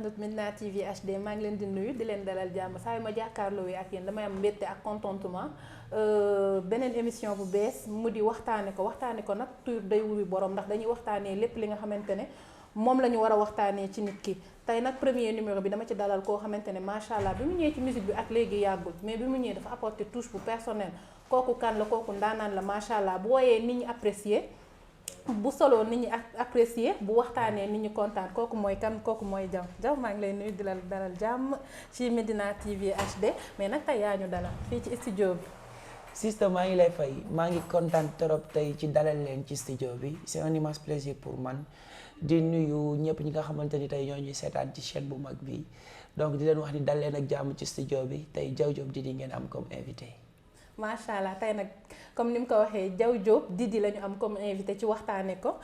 internet Médina TV HD maa ngi leen di nuyu di leen dalal jàmm saa yu ma jàkkaarloo ak yéen damay am mbégte ak contentement beneen émission bu bees mu di waxtaane ko nag tur day wuri borom ndax dañuy waxtaanee lépp li nga xamante ne moom la ñu war a waxtaanee ci nit ki. tey nag premier numéro bi dama ci dalal koo xamante ne macha allah bi mu ñëwee ci musique bi ak léegi yàggul mais bi mu ñëwee dafa apporter touche bu personnel kooku kan la kooku ndaanaan la macha allah bu wooyee nit ñi apprécier. bu solo nit ñi apprécier bu waxtaanee nit ñi kontaan kooku mooy kan kooku mooy Diaw maa ngi lay nuyu di la dalal jàmm ci Médina TV HD mais nag tey yaa ñu dalal fii ci studio bi. Sista maa ngi lay fay maa ngi kontaan trop tey ci dalal leen ci studio bi c'est un immense plaisir pour man di nuyu ñëpp ñi nga xamante ni tey ñoo ñuy seetaan ci chaîne bu mag bi donc di leen wax ni dal leen ak jàmm ci studio bi tey Diaw Diop di ngeen am comme invité. macha allah tey nag comme ni mu ko waxee Diaw Diop Didi la ñu am comme invité ci waxtaane ko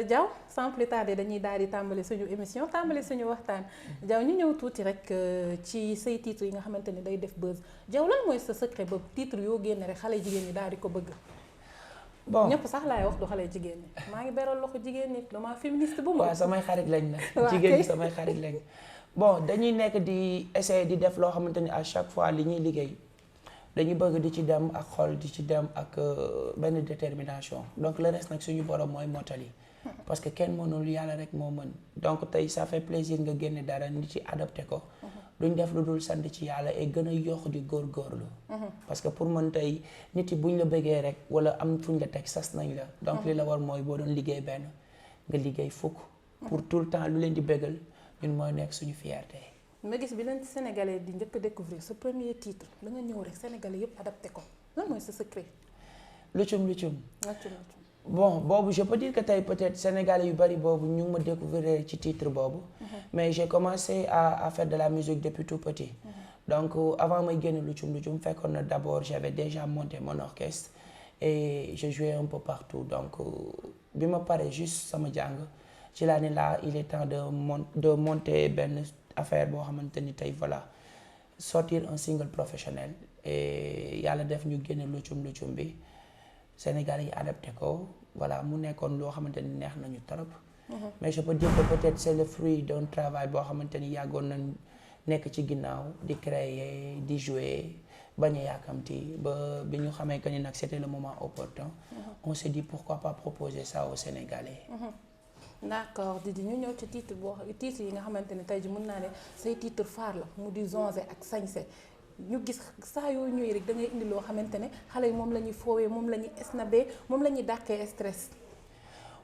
Diaw sans plus tarder dañuy daal di tàmbali suñu émission tàmbali suñu waxtaan Diaw ñu ñëw tuuti rek ci say titres yi nga xamante ni day def buzz Diaw lan mooy sa secret ba titre yoo génne rek xale jigéen ñi daal di ko bëgg. bon ñëpp sax laay wax du xale jigéen ñi maa ngi beral loxo jigéen ñi dama féministe bu ma. waaw samay xarit lañ na jigéen ñi samay xarit lañ bon dañuy nekk di essayer di def loo xamante ni à chaque fois li ñuy liggéey. dañu bëgg di ci dem ak xol di ci dem ak benn détermination donc le reste nag suñu borom mooy mottali parce que kenn mënul yàlla rek moo mën donc tey ça fait plaisir nga génne dara nit ci adopté ko duñ def lu dul sant ci yàlla et gën a yokk di góorgóorlu parce que pour mën tey nit yi buñ la bëggee rek wala am fuñ la teg sas nañ la donc li la war mooy boo doon liggéey benn nga liggéey fukk pour tout le temps lu leen di bëggal ñun mooy nekk suñu fierté. ma gis bi leen Sénégalais di njëkk a découvrir sa premier titre da nga ñëw rek Sénégalais yëpp adapté ko lan mooy sa secret. Lucum. bon boobu je peux dire que tey peut-être Sénégalais yu bari boobu ñu ngi ma découvrir ci titre boobu. mais j'ai commencé à faire de la musique depuis tout petit. donc avant may génn Lucum fekkoon na d'abord j'avais déjà monté mon orchestre et je jouais un peu partout donc bi ma paree juste sama jàng ci laa ne là il est temps de monter benn. affaire boo xamante ni tey voilà sortir un single professionnel et yàlla def ñu génne lucum bi Sénégal yi adapté ko voilà mu nekkoon loo xamante ni neex nañu trop. mais je peux dire que peut-être c'est le fruit d'un travail boo xamante ni yàggoon nañ nekk ci ginnaaw di créer di jouer bañ a yàkkamti ba bi ñu xamee que ni nag c'était le moment opportun. on s'est dit pourquoi pas proposer ça aux Sénégalais. d'accord Didi ñu ñëw ci titre yi nga xamante ne tey ji mën naa ne say titre phare la mu di Zonzé ak Sañse ñu gis saa yoo ñëwee rek da ngay indi loo xamante ne xale yi moom la ñuy foowee moom la ñuy snabee moom la ñuy dàqee stress.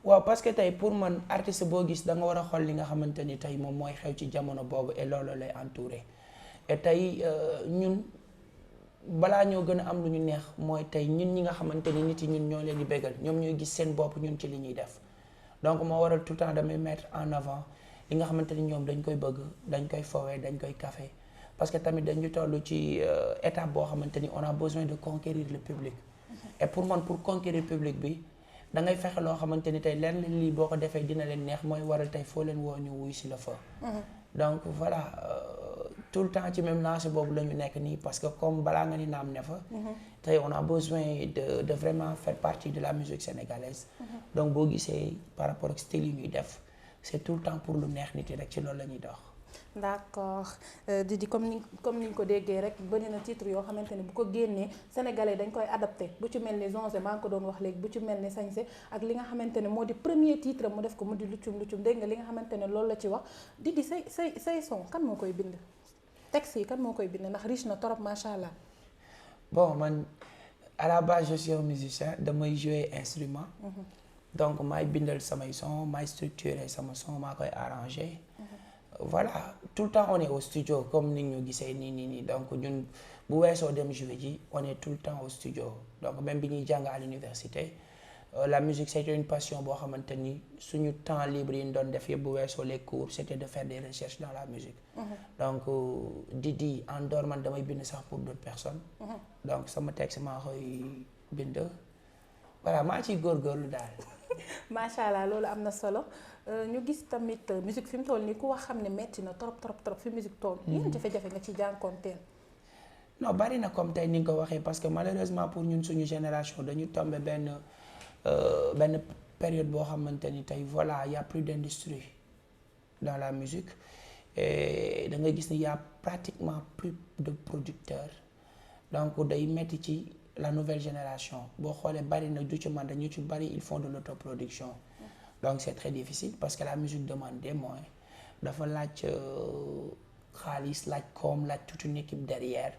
waaw parce que tey pour man artiste boo gis da nga war a xool li nga xamante ni tey moom mooy xew ci jamono boobu et loolu lay entouré et tey ñun balaa ñoo gën a am lu ñu neex mooy tey ñun ñi nga xamante ni nit yi ñun ñoo leen di bégal ñoom ñooy gis seen bopp ñun ci li ñuy def. donc moo waral tout le temps damay mettre en avant li nga xamante ni ñoom dañ koy bëgg dañ koy fowee dañ koy café parce que tamit dañu toll ci étape boo xamante ni on a besoin de conquérir le public. et pour man pour conquérir public bi da ngay fexe loo xamante ni tey leen lii boo ko defee dina leen neex mooy waral tey foo leen woo ñu wuy si la fa. donc voilà tout le temps ci même lancé boobu la ñu nekk nii parce que comme balaa nga ni naam ne fa. tey on a besoin de vraiment faire partie de la musique sénégalaise. donc boo gisee par rapport ak style yi ñuy def c'est tout le temps pour lu neex nit yi rek ci loolu la ñuy dox. d'accord Didi comme ni ñu ko déggee rek bëri na titre yoo xamante ne bu ko génnee sénégalais dañ koy adapté bu ci mel ni Zonzé maa ngi ko doon wax léegi bu ci mel ni Sañse ak li nga xamante ne moo di premier titre mu def ko mu di lucum dégg nga li nga xamante ne loolu la ci wax Didi say son kan moo koy bind texte yi kan moo koy bind ndax riche na trop macha allah. bon man à la base je suis un musicien damay jouer instrument. donc maay bindal samay son maay structurer sama son maa koy arranger. voilà tout le temps on est au studio comme ni ñu gisee nii donc ñun bu weesoo dem jouer ji on est tout le temps au studio donc même bi ñuy jàng à l'université la musique c'était une passion boo xamante ni suñu temps libre yi ñu doon def yëpp bu weesoo les cours c'était de faire des recherches dans la musique. donc di en dehors man damay bind sax pour d'autres personnes. donc sama texte maa koy bind voilà maa ciy góorgóorlu daal. macha allah loolu am na solo ñu gis tamit musique fi mu toll nii ku wax xam ne metti na trop fi musique toll. yéen jafe-jafe nga ci jànkoonteel. non bari na comme tey ni nga ko waxee parce que malheureusement pour ñun suñu génération dañu tombé benn période boo xamante ni tey voilà y a plus d'industrie dans la musique et da ngay gis ni y a pratiquement plus de producteurs donc day metti ci la nouvelle génération boo xoolee bari na du ci man dañu ci bari ils font de l'autoproduction donc c'est très difficile parce que la musique demande des moyens dafa laaj xaalis laaj koom laaj toute une équipe derrière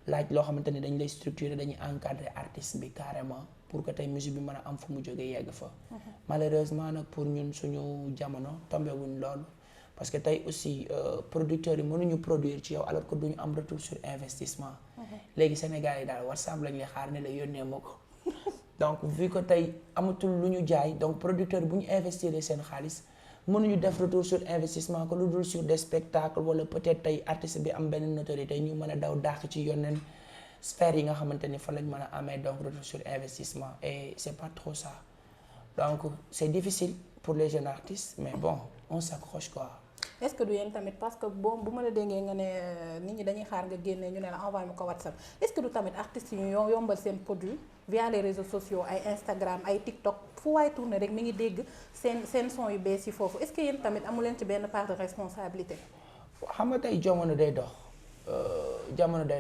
laaj loo xamante ni dañ lay structurer dañuy encadrer artiste bi carrément pour que tey musique bi mën a am fu mu jógee yegg fa malheureusement nag pour ñun suñu jamono tombé wuñ loolu parce que tey aussi producteurs yi mënuñu produire ci yow alors que duñu am retour sur investissement léegi Sénégal yi daal WhatsApp lañ lay xaar ne la yónnee ma ko donc vu que tey amatul lu ñu jaay donc producteur bu ñu investir seen xaalis mënuñu def retour sur investissement que lu dul sur des spectacles wala peut-être tey artiste bi am benn notoriété ñu mën a daw dàq ci yeneen sphères yi nga xamante ni fa lañ mën a amee donc retour sur investissement et c'est pas trop ça donc c'est difficile pour les jeunes artistes mais bon on s'accroche quoi. est-ce que du yéen tamit parce que bu ma la déggee nga ne nit ñi dañuy xaar nga génnee ñu ne la envoyé ma ko WhatsApp est-ce que du tamit artistes yi ñu yombal seen produit via les réseaux sociaux ay Instagram ay TikTok fu waay tourné rek mi ngi dégg seen son yu bees yi foofu est-ce que yéen tamit amu leen ci benn part de responsabilité. xam nga tey jamono day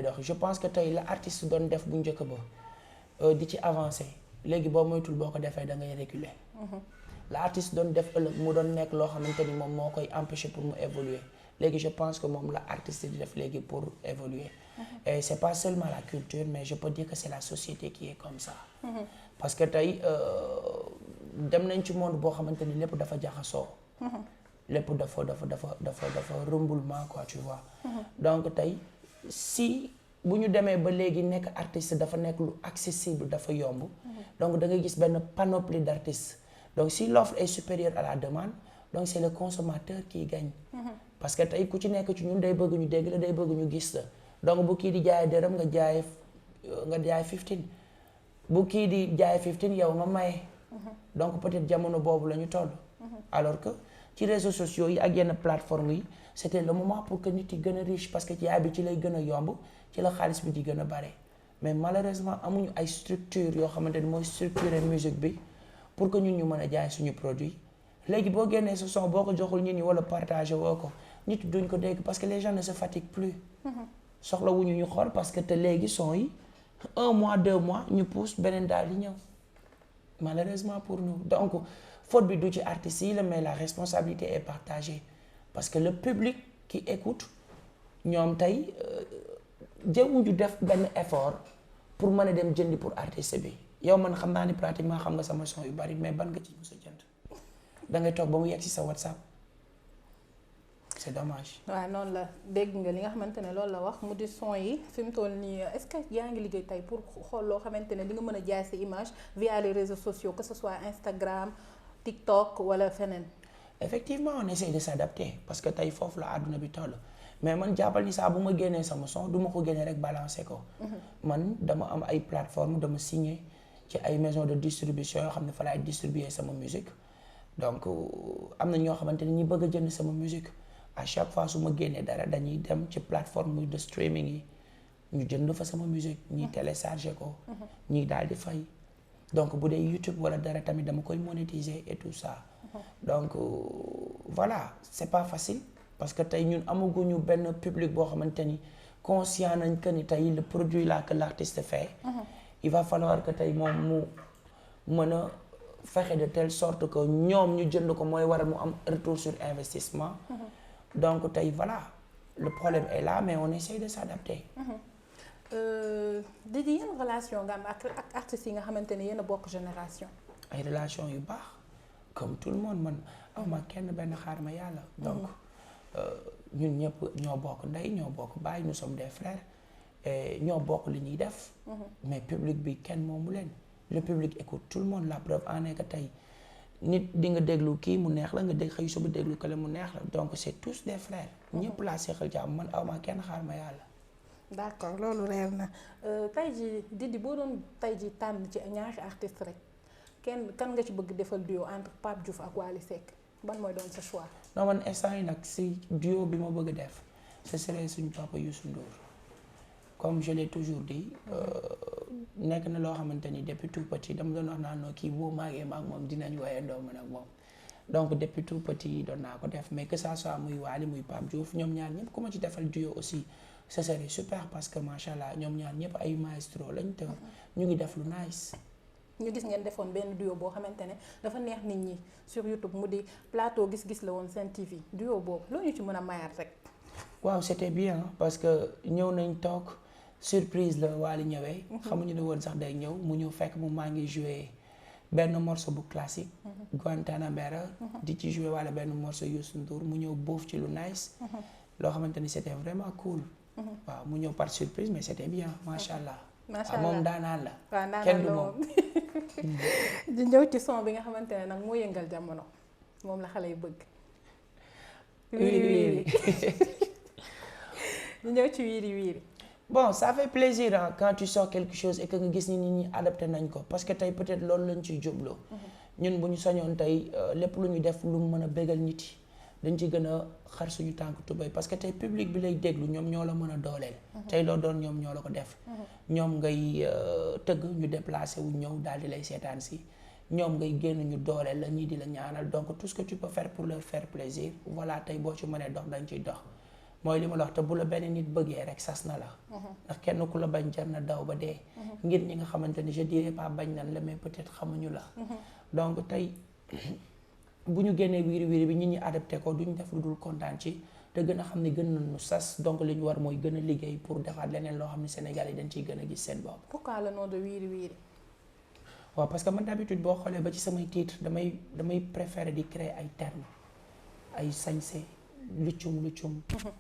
dox je pense que tey la artiste doon def bu njëkk ba di ci avancer léegi boo moytul boo ko defee da ngay reculer. la artiste doon def ëllëg mu doon nekk loo xamante ni moom moo koy empêcher pour mu évoluer léegi je pense que moom la artiste di def léegi pour évoluer et c'est pas seulement la culture mais je peux dire que c'est la société qui est comme ça parce que tey dem nañ ci monde boo xamante ni lépp dafa jaxasoo lépp dafa rumbulement quoi tu vois donc tey si bu ñu demee ba léegi nekk artiste dafa nekk lu accessible dafa yomb donc da ngay gis benn panoplie d'artistes. Donc si l'offre est supérieure à la demande donc c'est le consommateur qui gagne parce que tey ku ci nekk ci ñun day bëgg ñu dégg la day bëgg ñu gis la donc bu kii di jaay dërëm nga jaay 15 bu kii di jaay 15 yow nga maye donc peut-être jamono boobu la ñu toll alors que ci réseaux sociaux yi ak yenn plateformes yi c'était le moment pour que nit yi gën a riche parce que jaay bi ci lay gën a yomb ci la xaalis bi di gën a bare mais malheureusement amuñu ay structure yoo xamante ni mooy structurer musique bi pour que ñun ñu mën a jaay suñu produit léegi boo génnee sa son boo ko joxul nit ñi wala partager woo ko nit duñ ko dégg parce que les gens ne se fatiguent plus soxlawuñu ñu xool parce que te léegi son yi 1 mois 2 mois ñu pousse beneen daal di ñëw malheureusement pour nous donc faute bi du ci artistes yi la mais la responsabilité est partagée parce que le public qui écoute ñoom tey jëwuñu def benn effort pour mën a dem jëndi pour artiste bi yow man xam naa ni pratiquement xam nga sama son yu bari mais ban nga ci mos a jënd da ngay toog ba mu yegg ci sa WhatsApp c'est dommage. waaw noonu la dégg nga li nga xamante ne loolu la wax mu di son yi fi mu toll nii est-ce que yaa ngi liggéey tey pour xool loo xamante ne di nga mën a jaay sa image via les réseaux sociaux que ce soit Instagram TikTok wala feneen. effectivement on essaie de s'adapter parce que tey foofu la àdduna bi toll mais man jàppal ni saa bu ma génnee sama son du ma ko génnee rek balancer ko. man dama am ay plateformes dama signer ci ay maisons de distribution yoo xam ne fa laay distribuer sama musique donc am na ñoo xamante ni ñi bëgg a jënd sama musique à chaque fois su ma génnee dara dañuy dem ci plateforme de streaming yi ñu jënd fa sama musique ñi télécharger ko ñi daal di fay donc bu dee YouTube wala dara tamit dama koy monétiser et tout ça donc voilà c'est pas facile parce que tey ñun amaguñu benn public boo xamante ni conscient nañ que ni tey le produit là que l'artiste fait il va falloir que tey moom mu mën a fexe de telle sorte que ñoom ñu jënd ko mooy waral mu am retour sur investissement donc tey voilà le problème est là mais on essaie de s'adapter. di yan relation nga am ak artistes yi nga xamante ne yéen a bokk génération. ay relation yu baax comme tout le monde man ama kenn benn xaar ma yàlla donc ñun ñëpp ñoo bokk ndey ñoo bokk baay nous sommes des frères et ñoo bokk li ñuy def mais public bi kenn moomu leen le public écoute tout le monde la preuve en est que tey nit di nga déglu kii mu neex la nga dégg xëy suba déglu kële mu neex la donc c'est tous des frères ñëpp laa seexal jàmm man awma kenn xaar ma yàlla. d'accord loolu reer na tey ji Didi boo doon tey ji tànn ci ñaari artiste rek kan nga ci bëgg defal duo entre Pape Diouf ak Wally Seck ban mooy doon sa choix. non man instant yi nag si duo bi ma bëgg a def ce serait suñu papa Youssou Ndour comme je l'ai toujours dit nekk na loo xamante ni depuis tout petit dama doon wax naan noo kii boo maagee maag moom dinañ woyandoo man ak moom donc depuis tout petit doon naa ko def mais que ça soit muy Wally muy Pape Diouf ñoom ñaar ñëpp ku ma ci defal duo aussi ce serait super parce que macha allah ñoom ñaar ñëpp ay maestro lañ te ñu ngi def lu nice. ñu gis ngeen defoon benn duo boo xamante ne dafa neex nit ñi sur YouTube mu di plateau gis-gis la woon Sen TV duo boobu loo ñu ci mën a mayaat rek. waaw c'était bien parce que ñëw nañ toog surprise la Wally ñëwee. xamuñu ne woon sax day ñëw mu ñëw fekk mu maa ngi joué benn morceau bu classique. Guantanamera. di ci joué wala benn morceau Youssou Ndour mu ñëw boof ci lu nice. loo xamante ni c'était vraiment cool. waaw mu ñëw par surprise mais c'était bien macha allah. macha allah moom daanaan la. waaw daanaan kenn du la moom. di ñëw ci son bi nga xamante ne nag moo yëngal jamono moom la xale yi bëgg. wiiri wiiri di ñëw ci wiiri wiiri. bon ça fait plaisir hein, quand tu sors quelque chose et que nga gis ni nit ñi adapté nañ ko parce que tey peut-être loolu lañ ciy jubloo. ñun bu ñu sañoon tey lépp lu ñu def lu mu mën a bégal nit yi dañ ci gën a xar suñu tànk tubéy parce que tey public bi lay déglu ñoom ñoo la mën a dooleel. tey loo doon ñoom ñoo la ko def. ñoom ngay tëgg ñu déplacé wu ñëw daal di lay seetaan si ñoom ngay génn ñu dooleel la ñii di la ñaanal donc tout ce que tu peux faire pour leur faire plaisir voilà tey boo ci mënee dox dañ ciy dox mooy li ma la wax te bu la benn nit bëggee rek sas na la. ndax kenn ku la bañ jar na daw ba dee. ngir ñi nga xamante ni je dirais pas bañ nan la mais peut-être xamuñu la. donc tey. bu ñu génnee wiiri wiiri bi nit ñi adapté ko duñ def lu dul kontaan ci te gën a xam ne gën nañu sas donc li ñu war mooy gën a liggéey pour defaat leneen loo xam ne Sénégal yi dañ ciy gën a gis seen bopp. pourquoi le nom de wiiri wiiri. waaw parce que man d'habitude boo xoolee ba ci samay titre damay préférer di créer ay termes ay sañse luccum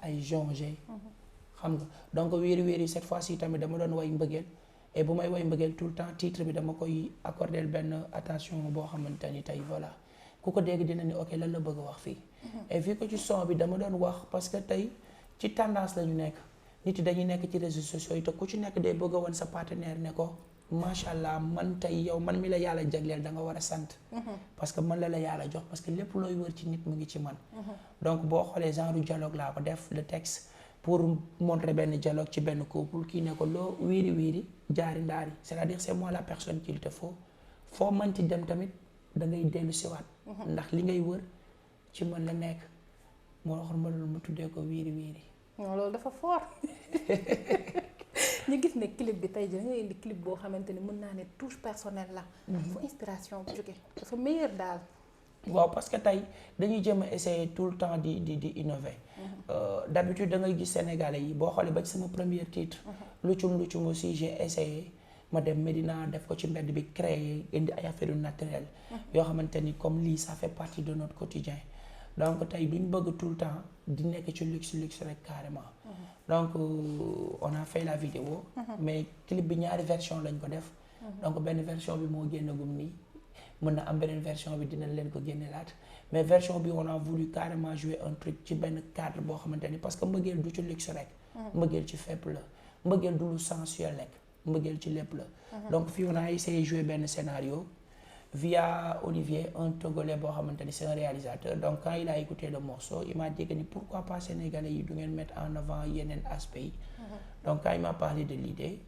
ay jonge xam nga donc wiiri wiiri cette fois-ci tamit dama doon way mbëggeel et bu may way mbëggeel tout le temps titre bi dama koy accorder benn attention boo xamante ni tey voilà. ku ko dégg dina ni ok lan la bëgg a wax fii. et vu que ci son bi dama doon wax parce que tey ci tendance la ñu nekk nit yi dañuy nekk ci réseaux sociaux yi te ku ci nekk day bëgg a wan sa partenaire ne ko macha allah man tey yow man mi la yàlla jagleel da nga war a sant. parce que man la yàlla jox parce que lépp looy wër ci nit mu ngi ci man. donc boo xoolee genre dialogue laa ko def le texte pour montrer benn dialogue ci benn couple kii ne ko loo wiiri wiiri jaari ndaari c'est-à-dire c'est moi la personne qu'il te faut foo mënti dem tamit da ngay dellu siwaat ndax li ngay wër ci man la nekk moo waxoon ma loolu ma tuddee ko wiiri wiiri. non loolu dafa fort ñu gis ne clip bi tey jii da ngay indi clip boo xamante ni mën naa ne touche personnelle la. fu inspiration bu jóge dafa meilleur daal. waaw parce que tey dañuy jéem a essayer tout le temps di innover. D'habitude da ngay gis Sénégalais yi boo xoolee ba ci sama premier titre. Luccum aussi j'ai essayé. ma dem Medina def ko ci mbedd bi créer indi ay affaire yu naturel yoo xamante ni comme lii ça fait partie de notre quotidien donc tey duñ bëgg tout le temps di nekk ci luxe rek carrément donc on a fait la vidéo mais clip bi ñaari version lañ ko def donc benn version bi moo génnagum nii mën na am beneen version bi dinañ leen ko génneelaat mais version bi on a voulu carrément jouer un truc ci benn cadre boo xamante ni parce que mbëggeel du ci luxe rek mbëggeel ci fépp la mbëggeel du lu sensuel rek mbëggeel ci lépp la donc fii on a essayé jouer benn scénario via Olivier un Togolais boo xamante ni c'est un réalisateur donc quand il a écouté le morceau il m'a dit que ni pourquoi pas Sénégalais yi du ngeen mettre en avant yeneen aspects yi donc quand il m'a parlé de l'idée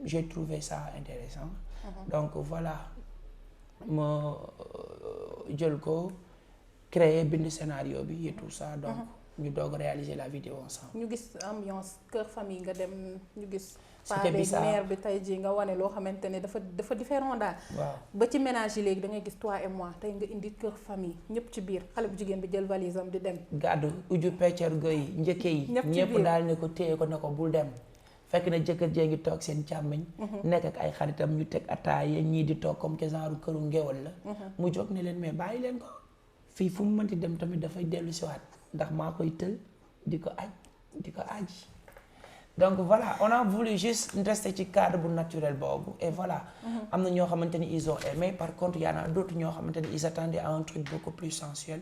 j'ai trouvé ça intéressant donc voilà ma jël ko créer bind scénario bi et tout ça donc ñu doog réaliser la vidéo ensemble. ñu gis ambiance kër famille nga dem ñu gis. c'était bizarre mère bi tey jii nga wane loo xamante ne dafa différent daal. waaw ba ci ménage yi léegi da ngay gis toi et moi tey nga indi kër famille ñëpp ci biir xale bu jigéen bi jël valise am di dem. gàddu uju peccar goy njëkke yi. ñëpp daal ne ko téye ko ne ko bul dem. fekk na jëkkër jee ngi toog seen càmmiñ. nekk ak ay xaritam ñu teg ataaya ñii di toog comme que genre këru ngéwal la. mu jóg ne leen mais bàyyi leen ko. fii fu mu mënti dem tamit dafay dellu si waat ndax maa koy tël di ko aj donc voilà on a voulu juste rester ci cadre bu naturel boobu et voilà am na ñoo xamante ni ils ont aimé par contre y en a d'autres ñoo xamante ni ils attendaient à un truc beaucoup plus sensuel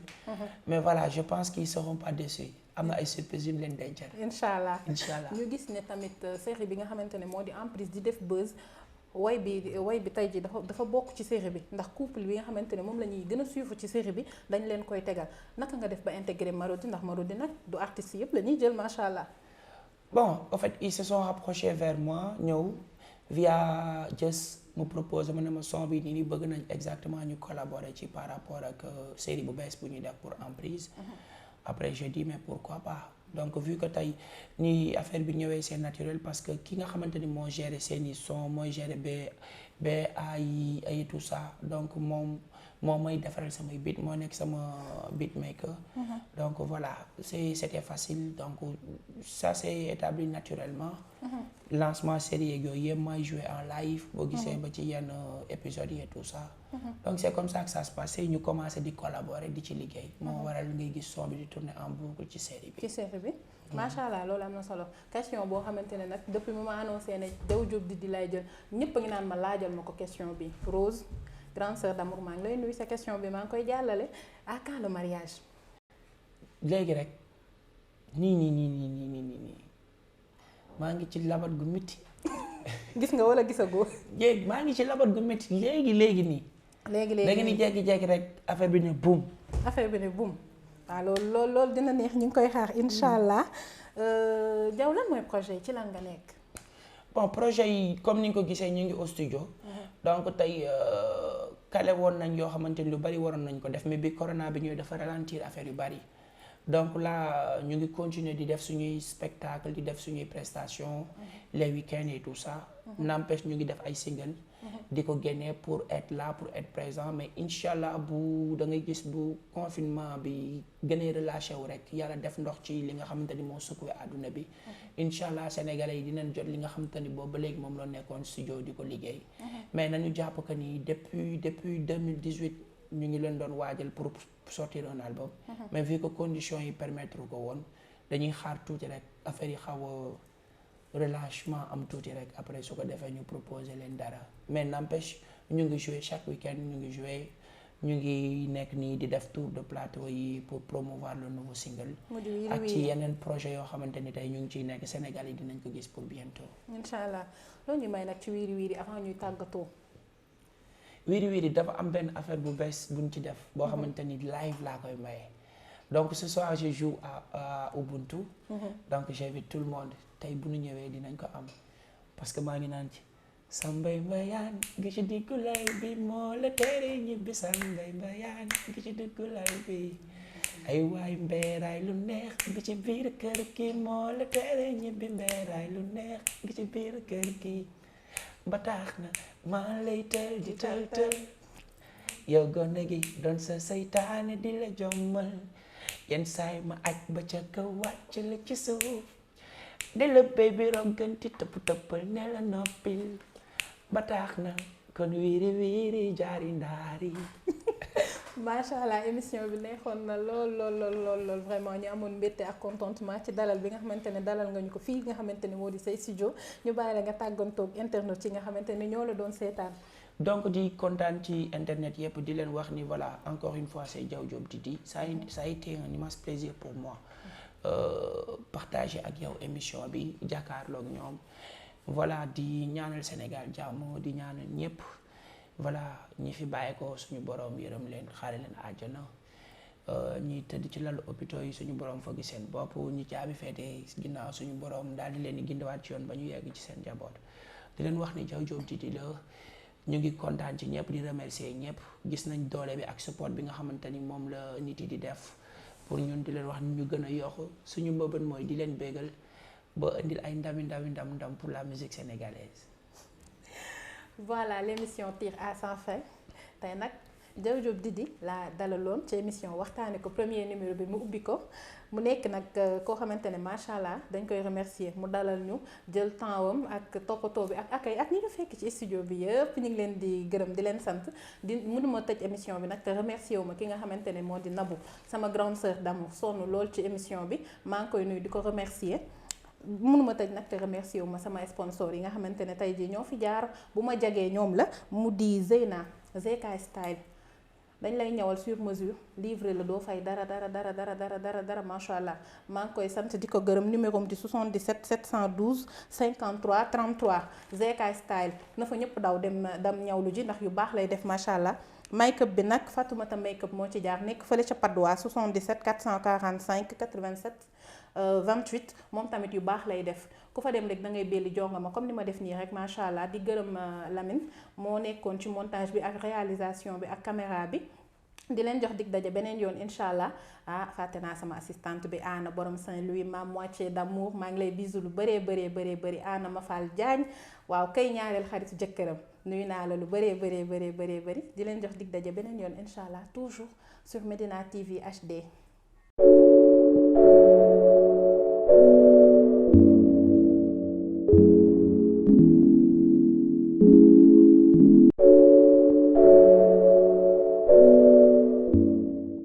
mais voilà je pense qu'ils seront pas déçus am na ay surprises yu ñu leen dencal inch'Allah ñu gis ne tamit série bi nga xamante ne moo di en prise di def buzz way bi tey ji dafa bokk ci série bi ndax couple bi nga xamante ne moom la ñuy gën a suivre ci série bi dañ leen koy tegal naka nga def ba intégrer Marodi ndax Marodi nag du artistes yëpp la ñuy jël macha allah. bon en fait ils se sont rapprochés vers moi ñëw via Just mu proposé ma ne ma son bi nii bëgg nañ exactement ñu collaborer ci par rapport ak série bu bees bu ñuy def pour Emprise. Après j'ai dit mais pourquoi pas. Donc vu que tey nii affaire bi ñëwee c'est naturel parce que ki nga xamante ni moo géré seeni son mooy géré ay tout ça donc moom mooy defaral samay beat moo nekk sama beatmaker. Donc voilà c'était facile donc ça s'est établi naturellement. Lancement série yeeg yooyu yëpp may jouer en live boo gisee ba ci yenn épisodes yi et tout ça. Donc c'est comme ça que ça se passait ñu commencé di collaborer di ci liggéey. moo waral ngay gis son bi di tourner en boucle ci série bi. macha allah loolu am na solo question boo xamante ne nag depuis mu ma annoncé ne Diaw Diop di lay jël ñëpp a ngi naan ma laajal ma ko question bi Rose grande sœur d'amour maa ngi lay nuyu sa question bi maa ngi koy jàllale à quand le mariage. léegi rek nii maa ngi ci labat gu métti. gis nga wala gisagoo. léegi maa ngi ci labat gu métti léegi nii. léegi nii jékki-jékki rek affaire bi ne boum. waaw loolu dina neex ñu ngi koy xaar incha allah. Diaw lan mooy projet yi ci lan nga nekk. bon projet yi comme ni nga ko gisee ñu ngi au studio. donc tey kale woon nañ yoo xamante ni lu bari waroon nañ ko def mais bi corona bi ñëw dafa ralentir affaire yu bari. donc là ñu ngi continuer di def suñuy spectacle di def suñuy prestation les week-ends et tout ça. n'empêche ñu ngi def ay single. di ko génnee pour être là pour être présent mais incha allah bu da ngay gis bu confinement bi gënee relâché wu rek yàlla def ndox ci li nga xamante ni moo secoué àdduna bi. incha allah sénégalais yi dinañ jot li nga xamante ni boobu ba léegi moom la nekkoon studio di ko liggéey. mais nañu jàpp que ni depuis 2018 ñu ngi leen doon waajal pour sortir un album. mais vu que conditions yi permettre ko woon dañuy xaar tuuti rek affaire yi xaw a relâchement am tuuti rek après su ko defee ñu proposer leen dara mais n'empêche ñu ngi jouer chaque week-end ñu ngi nekk nii di def tour de plateau yi pour promouvoir le nouveau single. ak ci yeneen projet yoo xamante ni tey ñu ngi ciy nekk Sénégal yi dinañ ko gis pour bientôt. incha allah loolu ñu may nag ci wiiri wiiri avant ñuy tàggatoo. wiiri dafa am benn affaire bu bees buñ ci def. boo xamante ni live laa koy maye. donc ce soir je joue à Ubuntu. donc j'invite tout le monde tey bu ñu ñëwee dinañ ko am parce que maa ngi naan ci. Sambay mbayaan gi ci diggu lal bi moo la tere ñibbi sambay mbayaan gi ci diggu lal bi ay waay mbeeraay lu neex gi ci biir kër gi moo la tere ñibbi mbeeraay lu neex gi ci biir kër gi ba tax na maa lay tël di tël yow gone gi doon sa saytaane di la jommal yenn saay ma aj ba ca kaw wàcc la ci suuf di la baby rogganti tëppal ne la noppil ba tax na kon wiiri jaari ndaari. macha allah émission bi neexoon na lool vraiment ñu amoon mbégte ak contentement ci dalal bi nga xamante ne dalal nga ñu ko fii nga xamante ne moo di say studio ñu bàyyi la nga tàggantoog internet yi nga xamante ne ñoo la doon seetaan. donc di kontaan ci internet yëpp di leen wax ni voilà encore une fois c'est Diaw Diop Didi ça a été un immense plaisir pour moi partager ak yow émission bi jàkkaarloog ñoom. voilà di ñaanal Sénégal jàmm di ñaanal ñëpp voilà ñi fi bàyyi ko suñu borom yërëm leen xaare leen àjjana ñi tëdd ci lalu hôpitaux yi suñu borom fëgg seen bopp ñi caabi feete ginnaaw suñu borom daal di leen di gindiwaat ci yoon ba ñu yegg ci seen njaboot di leen wax ni Diaw Diop Didi la ñu ngi kontaan ci ñëpp di remercier ñëpp gis nañ doole bi ak support bi nga xamante ni moom la nit yi di def pour ñun di leen wax ni ñu gën a yokk suñu mbëbën mooy di leen bégal ba indil ay ndam pour la musique sénégalaise. voilà l'émission tire à sa fin tey nag Diaw Diop Didi laa dalaloon ci émission waxtaane ko premier numéro bi mu ubbi ko mu nekk nag koo xamante ne macha allah dañ koy remercier mu dalal ñu jël temps wam ak toppatoo bi ak accueil ak ñi nga fekk ci studio bi yëpp ñu ngi leen di gërëm di leen sant di mënuma tëj émission bi nag te remercier wu ma ki nga xamante ne moo di Nabou sama grande sœur d'amour sonn lool ci émission bi maa ngi koy nuyu di ko remercier. mënuma tëj nag te remercier wu ma sama sponsor yi nga xamante ne tey jii ñoo fi jaar bu ma jagee ñoom la mu di Zeyna Zeka Style dañ lay ñëwal sur mesure livré la doo fay dara macha allah maa ngi koy sant di ko gërëm numéro am di 77 712 53 33 Zeka Style na fa ñëpp daw dem ñawlu ji ndax yu baax lay def macha allah. make-up bi nag Fatoumata make-up moo ci jaar nekk fële ca Padois 77 445 87 28 moom tamit yu baax lay def ku fa dem rek da ngay belli jongama comme ni ma def nii rek macha allah di gërëm Lamine moo nekkoon ci montage bi ak réalisation bi ak caméra bi. di leen jox dig daje beneen yoon incha allah fàtte naa sama assistante bi Anna borom Saint-Louis ma moitié d'amour maa ngi lay bisu lu bëree Anna Mafal Diagne waaw kay ñaareel xaritu jëkkëram nuyu naa la lu bëri di leen jox dig daje beneen yoon incha allah toujours sur Medina TV HD.